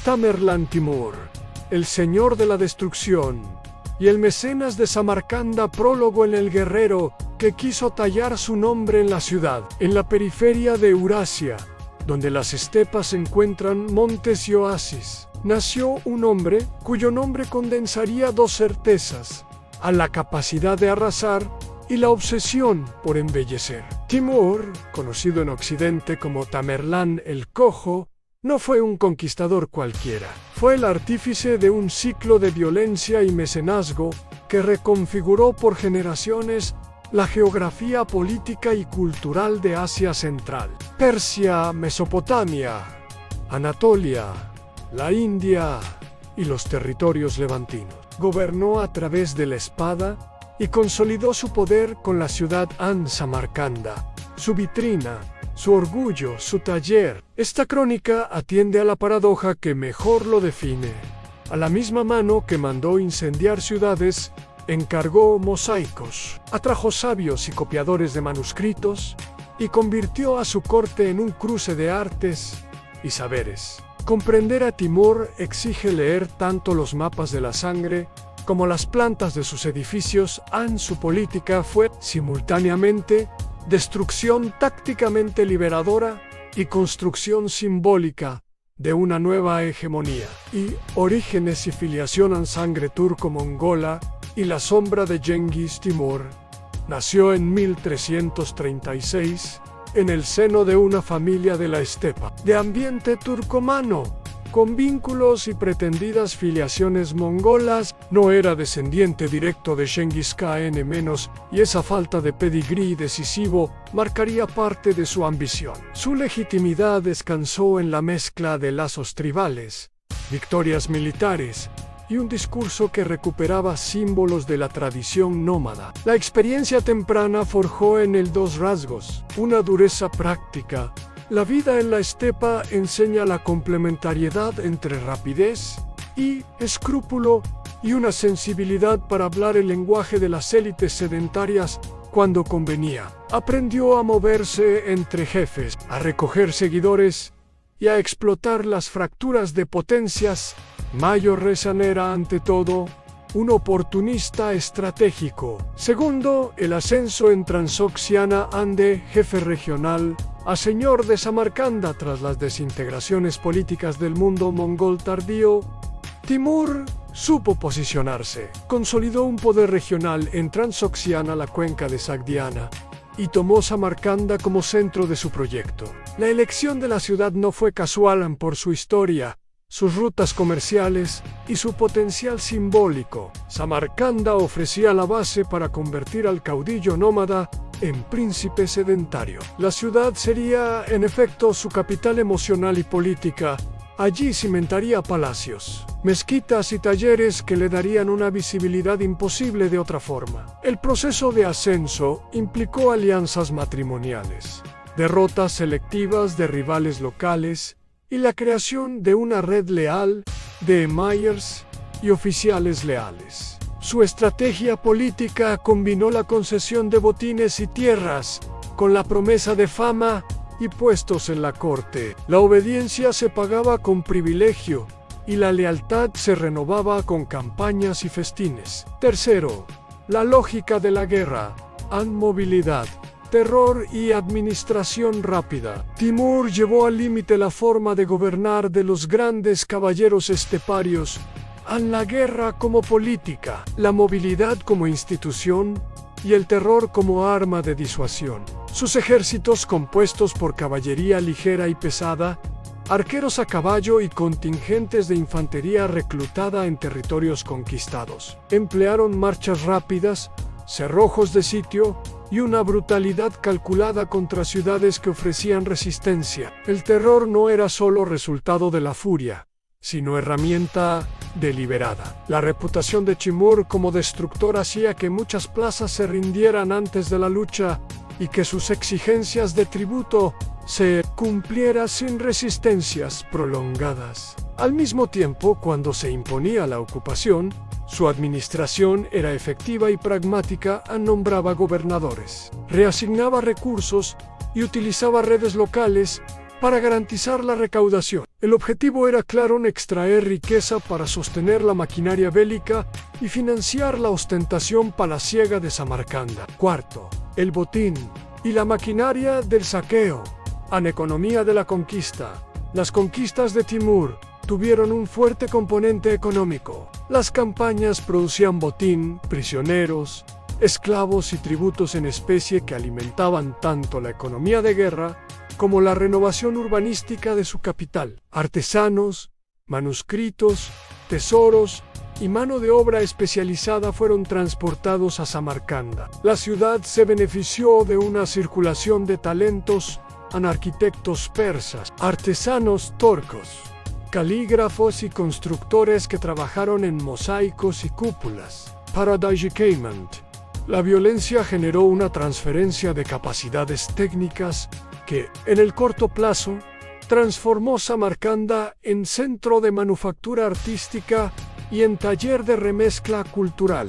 Tamerlán Timur, el señor de la destrucción, y el mecenas de Samarcanda, prólogo en el guerrero que quiso tallar su nombre en la ciudad, en la periferia de Eurasia, donde las estepas se encuentran montes y oasis. Nació un hombre cuyo nombre condensaría dos certezas, a la capacidad de arrasar y la obsesión por embellecer. Timur, conocido en Occidente como Tamerlán el Cojo, no fue un conquistador cualquiera. Fue el artífice de un ciclo de violencia y mecenazgo que reconfiguró por generaciones la geografía política y cultural de Asia Central. Persia, Mesopotamia, Anatolia, la India y los territorios levantinos. Gobernó a través de la espada y consolidó su poder con la ciudad Samarcanda, su vitrina, su orgullo, su taller. Esta crónica atiende a la paradoja que mejor lo define. A la misma mano que mandó incendiar ciudades, encargó mosaicos, atrajo sabios y copiadores de manuscritos y convirtió a su corte en un cruce de artes y saberes. Comprender a Timur exige leer tanto los mapas de la sangre como las plantas de sus edificios. Su política fue simultáneamente destrucción tácticamente liberadora y construcción simbólica de una nueva hegemonía. Y orígenes y filiación en sangre turco-mongola y la sombra de Cengiz Timur. Nació en 1336 en el seno de una familia de la estepa, de ambiente turcomano, con vínculos y pretendidas filiaciones mongolas. No era descendiente directo de Cengiz Khan y esa falta de pedigrí decisivo marcaría parte de su ambición. Su legitimidad descansó en la mezcla de lazos tribales, victorias militares y un discurso que recuperaba símbolos de la tradición nómada. La experiencia temprana forjó en él dos rasgos: una dureza práctica. La vida en la estepa enseña la complementariedad entre rapidez y escrúpulo, y una sensibilidad para hablar el lenguaje de las élites sedentarias cuando convenía. Aprendió a moverse entre jefes, a recoger seguidores y a explotar las fracturas de potencias. Mayor Rezan era, ante todo, un oportunista estratégico. Segundo, el ascenso en Transoxiana Ande, jefe regional, a señor de Samarcanda tras las desintegraciones políticas del mundo mongol tardío. Timur supo posicionarse, consolidó un poder regional en Transoxiana, la cuenca de Sogdiana, y tomó Samarcanda como centro de su proyecto. La elección de la ciudad no fue casual por su historia, sus rutas comerciales y su potencial simbólico. Samarcanda ofrecía la base para convertir al caudillo nómada en príncipe sedentario. La ciudad sería, en efecto, su capital emocional y política. Allí cimentaría palacios, mezquitas y talleres que le darían una visibilidad imposible de otra forma. El proceso de ascenso implicó alianzas matrimoniales, derrotas selectivas de rivales locales y la creación de una red leal de emirs y oficiales leales. Su estrategia política combinó la concesión de botines y tierras con la promesa de fama y puestos en la corte. La obediencia se pagaba con privilegio y la lealtad se renovaba con campañas y festines. Tercero, la lógica de la guerra, movilidad, terror y administración rápida. Timur llevó al límite la forma de gobernar de los grandes caballeros esteparios, la guerra como política, la movilidad como institución y el terror como arma de disuasión. Sus ejércitos, compuestos por caballería ligera y pesada, arqueros a caballo y contingentes de infantería reclutada en territorios conquistados, emplearon marchas rápidas, cerrojos de sitio y una brutalidad calculada contra ciudades que ofrecían resistencia. El terror no era solo resultado de la furia, sino herramienta deliberada. La reputación de Timur como destructor hacía que muchas plazas se rindieran antes de la lucha y que sus exigencias de tributo se cumplieran sin resistencias prolongadas. Al mismo tiempo, cuando se imponía la ocupación, su administración era efectiva y pragmática. Nombraba gobernadores, reasignaba recursos y utilizaba redes locales para garantizar la recaudación. El objetivo era claro: extraer riqueza para sostener la maquinaria bélica y financiar la ostentación palaciega de Samarcanda. Cuarto, el botín y la maquinaria del saqueo. En economía de la conquista, las conquistas de Timur tuvieron un fuerte componente económico. Las campañas producían botín, prisioneros, esclavos y tributos en especie que alimentaban tanto la economía de guerra como la renovación urbanística de su capital. Artesanos, manuscritos, tesoros y mano de obra especializada fueron transportados a Samarcanda. La ciudad se benefició de una circulación de talentos en arquitectos persas, artesanos turcos, calígrafos y constructores que trabajaron en mosaicos y cúpulas. Paradigm. La violencia generó una transferencia de capacidades técnicas que, en el corto plazo, transformó Samarcanda en centro de manufactura artística y en taller de remezcla cultural.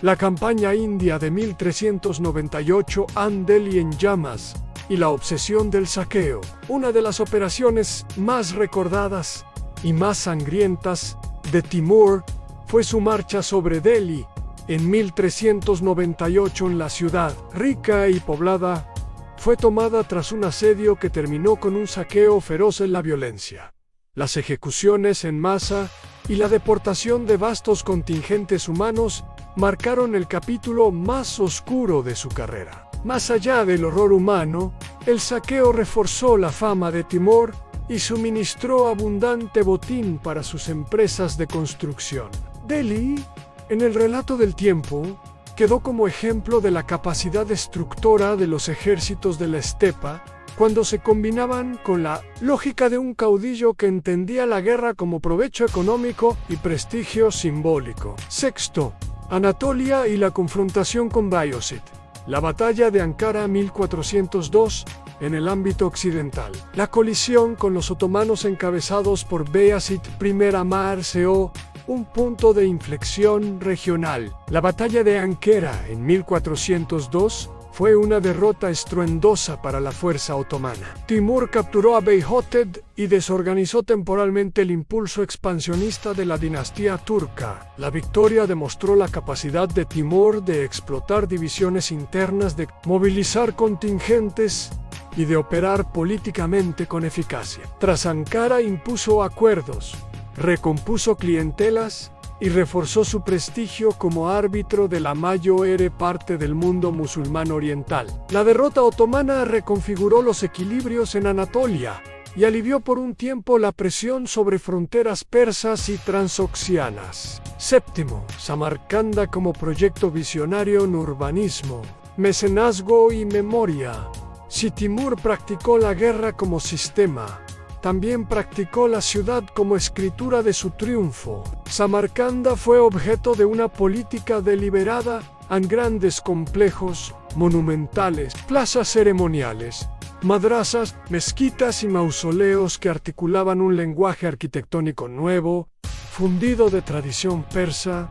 La campaña india de 1398, Delhi en llamas, y la obsesión del saqueo. Una de las operaciones más recordadas y más sangrientas de Timur fue su marcha sobre Delhi en 1398. En la ciudad, rica y poblada, fue tomada tras un asedio que terminó con un saqueo feroz en la violencia, las ejecuciones en masa y la deportación de vastos contingentes humanos marcaron el capítulo más oscuro de su carrera. Más allá del horror humano, el saqueo reforzó la fama de Timur y suministró abundante botín para sus empresas de construcción. Delhi, en el relato del tiempo, quedó como ejemplo de la capacidad destructora de los ejércitos de la estepa cuando se combinaban con la lógica de un caudillo que entendía la guerra como provecho económico y prestigio simbólico. Sexto, Anatolia y la confrontación con Bayezid. La batalla de Ankara 1402 en el ámbito occidental. La colisión con los otomanos encabezados por Bayezid I marcó un punto de inflexión regional. La batalla de Ankara en 1402 fue una derrota estruendosa para la fuerza otomana. Timur capturó a Beyhotted y desorganizó temporalmente el impulso expansionista de la dinastía turca. La victoria demostró la capacidad de Timur de explotar divisiones internas, de movilizar contingentes y de operar políticamente con eficacia. Tras Ankara impuso acuerdos, recompuso clientelas y reforzó su prestigio como árbitro de la mayor parte del mundo musulmán oriental. La derrota otomana reconfiguró los equilibrios en Anatolia y alivió por un tiempo la presión sobre fronteras persas y transoxianas. Séptimo, Samarcanda como proyecto visionario en urbanismo, mecenazgo y memoria. Si Timur practicó la guerra como sistema, también practicó la ciudad como escritura de su triunfo. Samarcanda fue objeto de una política deliberada en grandes complejos monumentales, plazas ceremoniales, madrasas, mezquitas y mausoleos que articulaban un lenguaje arquitectónico nuevo, fundido de tradición persa,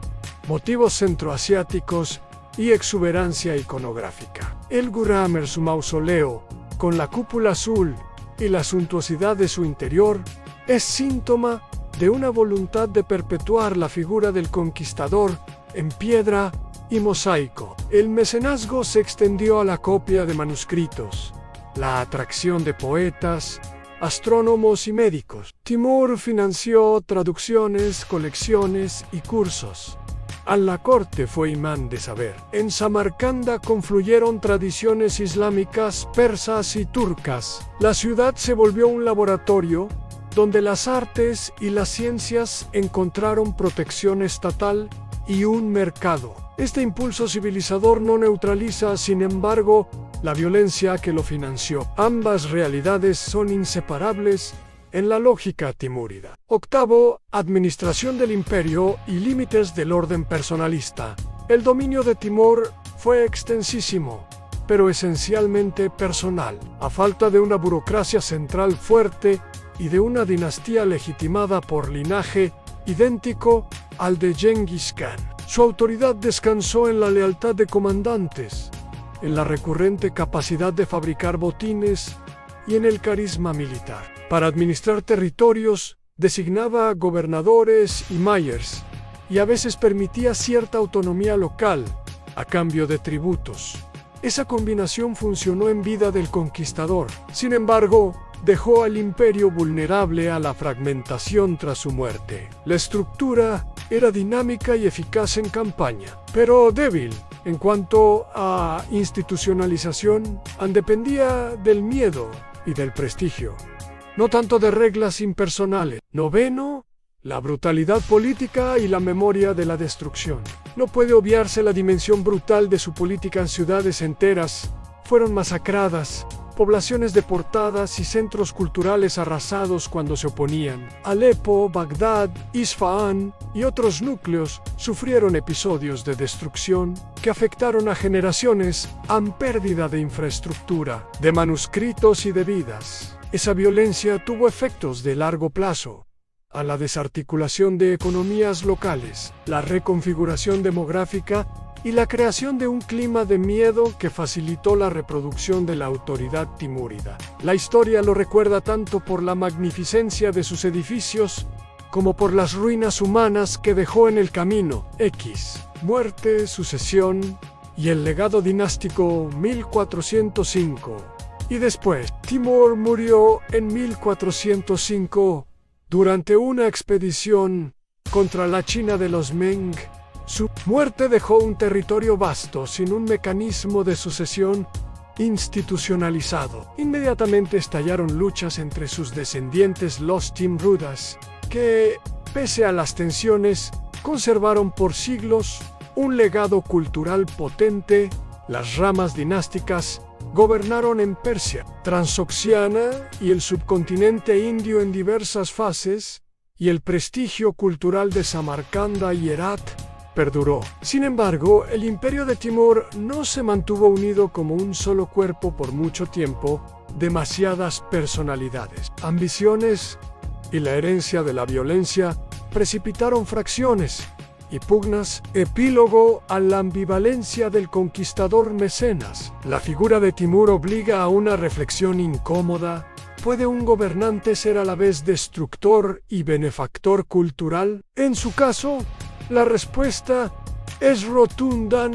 motivos centroasiáticos y exuberancia iconográfica. El Guramer, su mausoleo, con la cúpula azul y la suntuosidad de su interior, es síntoma de una voluntad de perpetuar la figura del conquistador en piedra y mosaico. El mecenazgo se extendió a la copia de manuscritos, la atracción de poetas, astrónomos y médicos. Timur financió traducciones, colecciones y cursos. A la corte fue imán de saber. En Samarcanda confluyeron tradiciones islámicas, persas y turcas. La ciudad se volvió un laboratorio donde las artes y las ciencias encontraron protección estatal y un mercado. Este impulso civilizador no neutraliza, sin embargo, la violencia que lo financió. Ambas realidades son inseparables en la lógica timúrida. Octavo, administración del imperio y límites del orden personalista. El dominio de Timur fue extensísimo, pero esencialmente personal. A falta de una burocracia central fuerte y de una dinastía legitimada por linaje idéntico al de Genghis Khan, su autoridad descansó en la lealtad de comandantes, en la recurrente capacidad de fabricar botines y en el carisma militar. Para administrar territorios, designaba a gobernadores y mayors, y a veces permitía cierta autonomía local, a cambio de tributos. Esa combinación funcionó en vida del conquistador. Sin embargo, dejó al imperio vulnerable a la fragmentación tras su muerte. La estructura era dinámica y eficaz en campaña, pero débil en cuanto a institucionalización, dependía del miedo y del prestigio, no tanto de reglas impersonales. Noveno, la brutalidad política y la memoria de la destrucción. No puede obviarse la dimensión brutal de su política en ciudades enteras. Fueron masacradas, poblaciones deportadas y centros culturales arrasados cuando se oponían. Alepo, Bagdad, Isfahán y otros núcleos sufrieron episodios de destrucción que afectaron a generaciones en pérdida de infraestructura, de manuscritos y de vidas. Esa violencia tuvo efectos de largo plazo: a la desarticulación de economías locales, la reconfiguración demográfica y la creación de un clima de miedo que facilitó la reproducción de la autoridad timúrida. La historia lo recuerda tanto por la magnificencia de sus edificios como por las ruinas humanas que dejó en el camino. Muerte, sucesión y el legado dinástico 1405. Y después, Timur murió en 1405 durante una expedición contra la China de los Ming. Su muerte dejó un territorio vasto sin un mecanismo de sucesión institucionalizado. Inmediatamente estallaron luchas entre sus descendientes, los Timrudas, que, pese a las tensiones, conservaron por siglos un legado cultural potente. Las ramas dinásticas gobernaron en Persia, Transoxiana y el subcontinente indio en diversas fases, y el prestigio cultural de Samarcanda y Herat perduró. Sin embargo, el imperio de Timur no se mantuvo unido como un solo cuerpo por mucho tiempo. Demasiadas personalidades, ambiciones y la herencia de la violencia precipitaron fracciones y pugnas, epílogo a la ambivalencia del conquistador mecenas. La figura de Timur obliga a una reflexión incómoda. ¿Puede un gobernante ser a la vez destructor y benefactor cultural? En su caso, la respuesta es rotunda.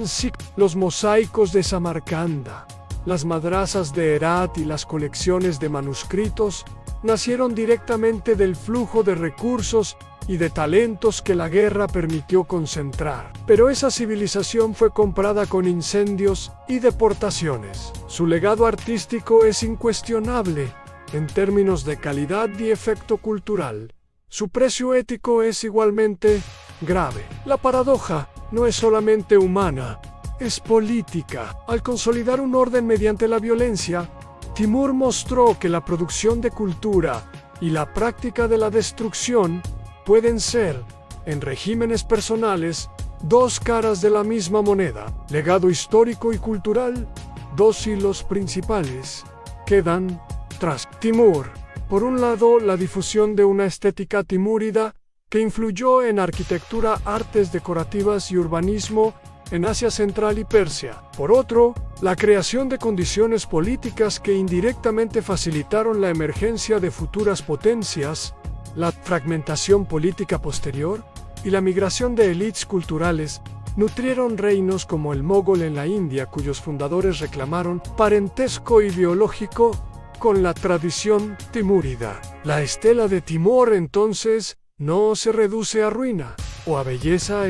Los mosaicos de Samarcanda, las madrasas de Herat y las colecciones de manuscritos nacieron directamente del flujo de recursos y de talentos que la guerra permitió concentrar. Pero esa civilización fue comprada con incendios y deportaciones. Su legado artístico es incuestionable en términos de calidad y efecto cultural. Su precio ético es igualmente grave. La paradoja no es solamente humana, es política. Al consolidar un orden mediante la violencia, Timur mostró que la producción de cultura y la práctica de la destrucción pueden ser, en regímenes personales, dos caras de la misma moneda. Legado histórico y cultural, dos hilos principales, quedan tras Timur. Por un lado, la difusión de una estética timúrida que influyó en arquitectura, artes decorativas y urbanismo en Asia Central y Persia. Por otro, la creación de condiciones políticas que indirectamente facilitaron la emergencia de futuras potencias, la fragmentación política posterior y la migración de élites culturales nutrieron reinos como el mogol en la India, cuyos fundadores reclamaron parentesco ideológico con la tradición timúrida. La estela de Timur, entonces, no se reduce a ruina o a belleza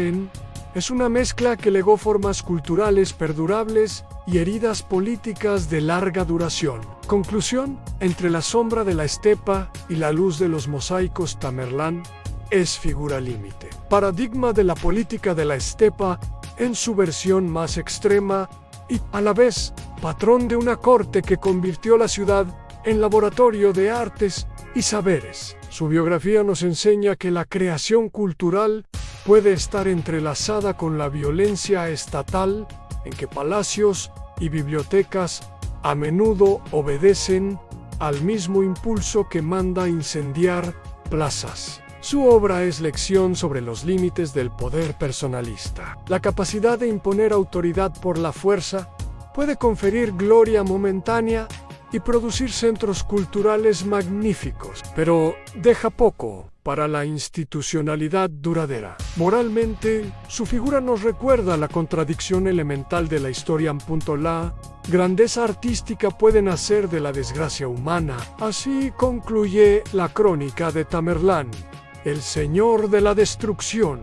es una mezcla que legó formas culturales perdurables y heridas políticas de larga duración. Conclusión: entre la sombra de la estepa y la luz de los mosaicos, Tamerlán es figura límite. Paradigma de la política de la estepa en su versión más extrema y, a la vez, patrón de una corte que convirtió la ciudad en laboratorio de artes y saberes. Su biografía nos enseña que la creación cultural puede estar entrelazada con la violencia estatal, en que palacios y bibliotecas a menudo obedecen al mismo impulso que manda incendiar plazas. Su obra es lección sobre los límites del poder personalista. La capacidad de imponer autoridad por la fuerza puede conferir gloria momentánea, y producir centros culturales magníficos, pero deja poco para la institucionalidad duradera. Moralmente, su figura nos recuerda la contradicción elemental de la historia. La grandeza artística puede nacer de la desgracia humana. Así concluye la crónica de Tamerlán, el señor de la destrucción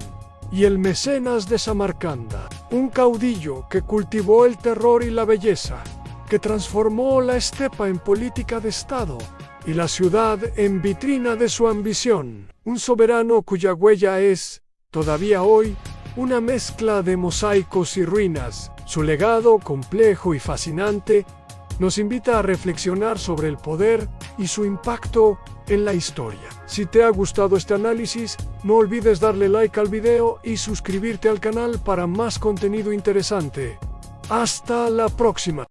y el mecenas de Samarcanda, un caudillo que cultivó el terror y la belleza, que transformó la estepa en política de Estado y la ciudad en vitrina de su ambición, un soberano cuya huella es, todavía hoy, una mezcla de mosaicos y ruinas. Su legado, complejo y fascinante, nos invita a reflexionar sobre el poder y su impacto en la historia. Si te ha gustado este análisis, no olvides darle like al video y suscribirte al canal para más contenido interesante. Hasta la próxima.